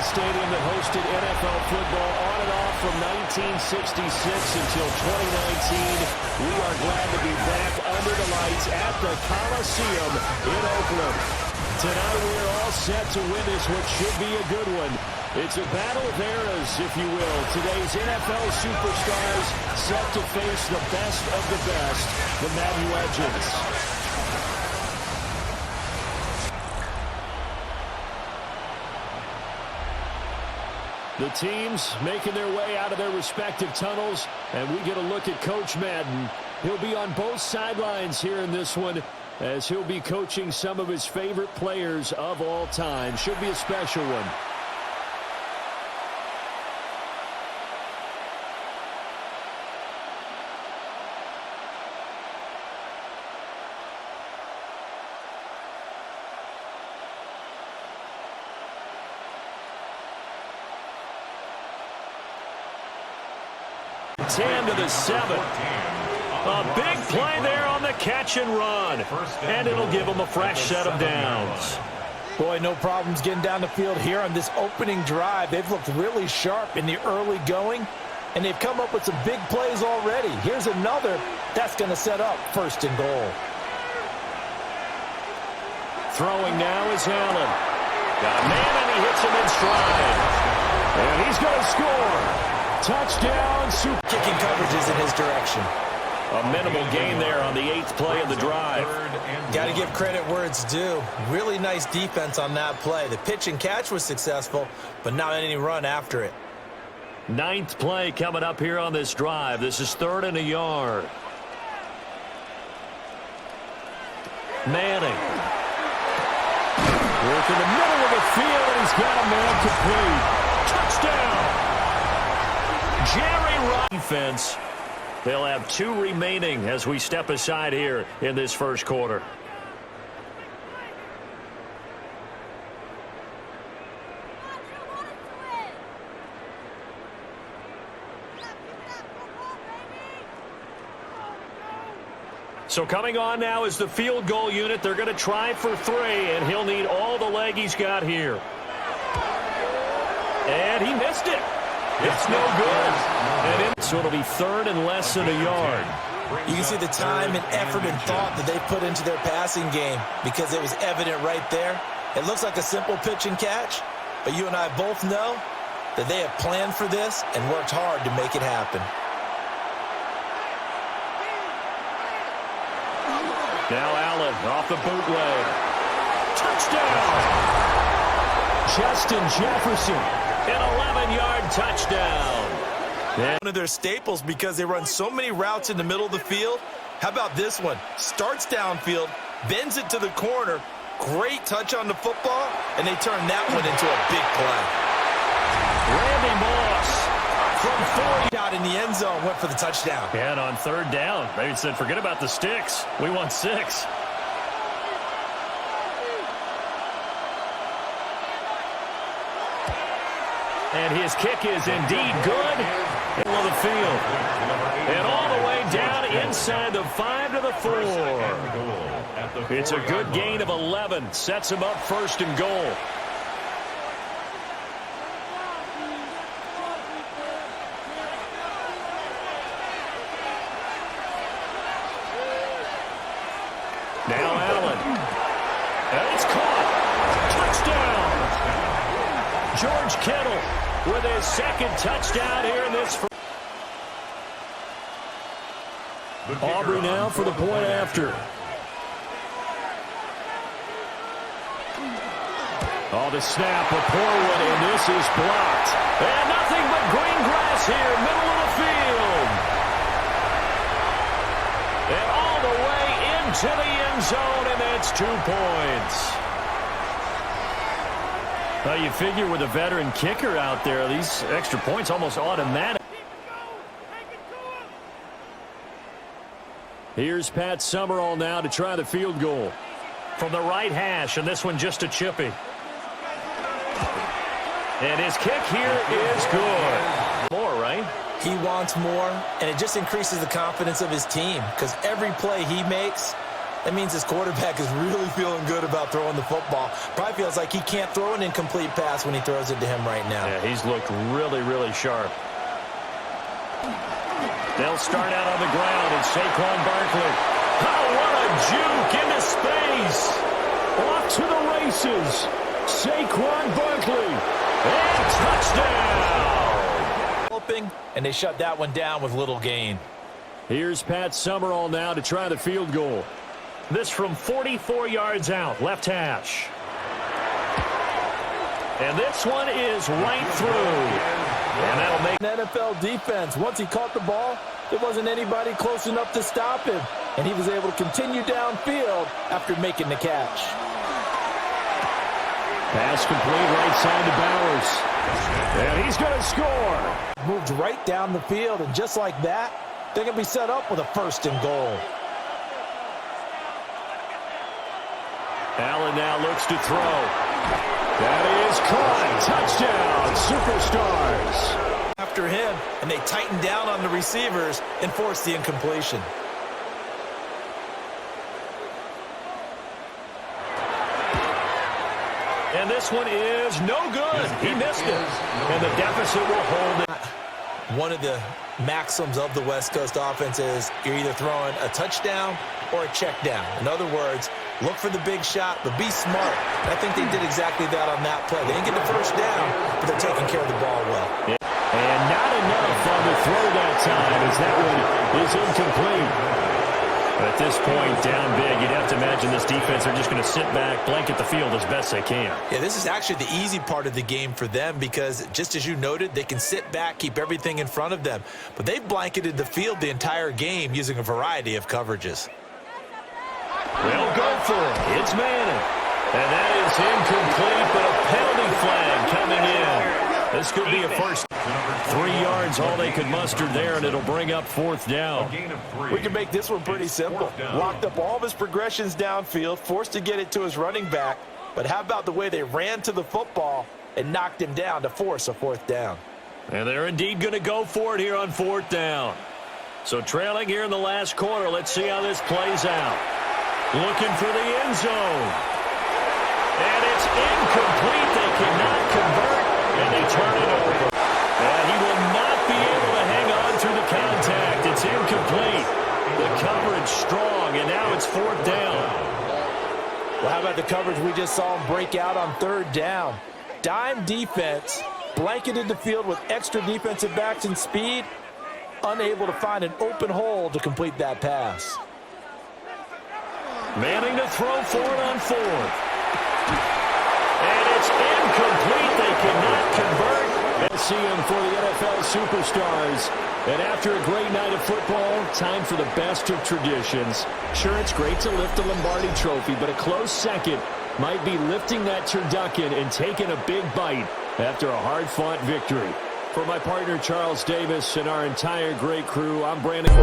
stadium that hosted NFL football on and off from 1966 until 2019. We are glad to be back under the lights at the Coliseum in Oakland. Tonight we are all set to win this, what should be a good one. It's a battle of eras, if you will. Today's NFL superstars set to face the best of the best, the Madden Legends. The teams making their way out of their respective tunnels, and we get a look at Coach Madden. He'll be on both sidelines here in this one, as he'll be coaching some of his favorite players of all time. Should be a special one. To the 7. A big play there on the catch and run. And it'll give them a fresh set of downs. Boy, no problems getting down the field here on this opening drive. They've looked really sharp in the early going, and they've come up with some big plays already. Here's another that's going to set up 1st and goal. Throwing now is Allen. Got a man, and he hits him in stride. And he's going to score. Touchdown, super. Kicking coverages in his direction. A minimal gain there on the 8th play of the drive. Got to give credit where it's due. Really nice defense on that play. The pitch and catch was successful, but not any run after it. 9th play coming up here on this drive. This is 3rd and a yard. Manning. Work in the middle of the field, and he's got a man complete. Touchdown. Jerry Rice defense. They'll have 2 remaining as we step aside here in this first quarter. So coming on now is the field goal unit. They're going to try for 3, and he'll need all the leg he's got here. And he missed it. It's no good. So it'll be 3rd and less than a yard. You can see the time and effort and thought that they put into their passing game because it was evident right there. It looks like a simple pitch and catch, but you and I both know that they have planned for this and worked hard to make it happen. Now Allen off the bootleg. Touchdown! Justin Jefferson. An 11-yard touchdown. One of their staples because they run so many routes in the middle of the field. How about this one? Starts downfield, bends it to the corner. Great touch on the football, and they turn that one into a big play. Randy Moss from 40 out in the end zone, went for the touchdown. And on 3rd down, they said, forget about the sticks. We want 6. And his kick is indeed good. Middle of the field. And all the way down inside the 5 to the 4. It's a good gain of 11. Sets him up 1st and goal. Now Allen. And it's caught. Touchdown. George Kittle with his 2nd touchdown here in this. Aubrey now for the point after. Oh, the snap, a poor one, and this is blocked. And nothing but green grass here, middle of the field. And all the way into the end zone, and that's 2 points. Well, you figure with a veteran kicker out there, these extra points almost automatic. Here's Pat Summerall now to try the field goal. From the right hash, and this one just a chippy. And his kick here is good. More, right? He wants more, and it just increases the confidence of his team because every play he makes, That means his quarterback is really feeling good about throwing the football. Probably feels like he can't throw an incomplete pass when he throws it to him right now. Yeah, he's looked really, really sharp. They'll start out on the ground, and Saquon Barkley. Oh, what a juke into space. Off to the races. Saquon Barkley. And touchdown. And they shut that one down with little gain. Here's Pat Summerall now to try the field goal. This from 44 yards out, left hash. And this one is right through. And that'll make an NFL defense. Once he caught the ball, there wasn't anybody close enough to stop him. And he was able to continue downfield after making the catch. Pass complete right side to Bowers. And he's going to score. Moved right down the field, and just like that, they're going to be set up with a 1st and goal. Allen now looks to throw. That is caught. Touchdown, Superstars. After him, and they tighten down on the receivers and force the incompletion. And this one is no good. He missed it. And the deficit will hold it. One of the maxims of the West Coast offense is you're either throwing a touchdown or a check down. In other words, look for the big shot, but be smart. And I think they did exactly that on that play. They didn't get the first down, but they're taking care of the ball well. Yeah. And not enough on the throw that time as that one is incomplete. At this point, down big, you'd have to imagine this defense are just going to sit back, blanket the field as best they can. Yeah, this is actually the easy part of the game for them because, just as you noted, they can sit back, keep everything in front of them. But they've blanketed the field the entire game using a variety of coverages. They'll go for it. It's Manning. And that is incomplete, but a penalty flag coming in. This could be a first. 3 yards, all they could muster there, and it'll bring up 4th down. We can make this one pretty simple. Locked up all of his progressions downfield, forced to get it to his running back. But how about the way they ran to the football and knocked him down to force a 4th down? And they're indeed going to go for it here on 4th down. So trailing here in the last quarter, let's see how this plays out. Looking for the end zone. And it's incomplete. They cannot convert, and they turn it over. And he will not be able to hang on through the contact. It's incomplete. The coverage strong, and now it's 4th down. Well, how about the coverage we just saw him break out on 3rd down? Dime defense, blanketed the field with extra defensive backs and speed, unable to find an open hole to complete that pass. Manning to throw for it on 4th. And it's incomplete. They cannot convert. Let's see him for the NFL Superstars. And after a great night of football, time for the best of traditions. Sure, it's great to lift the Lombardi Trophy, but a close second might be lifting that turducken and taking a big bite after a hard-fought victory. For my partner, Charles Davis, and our entire great crew, I'm Brandon.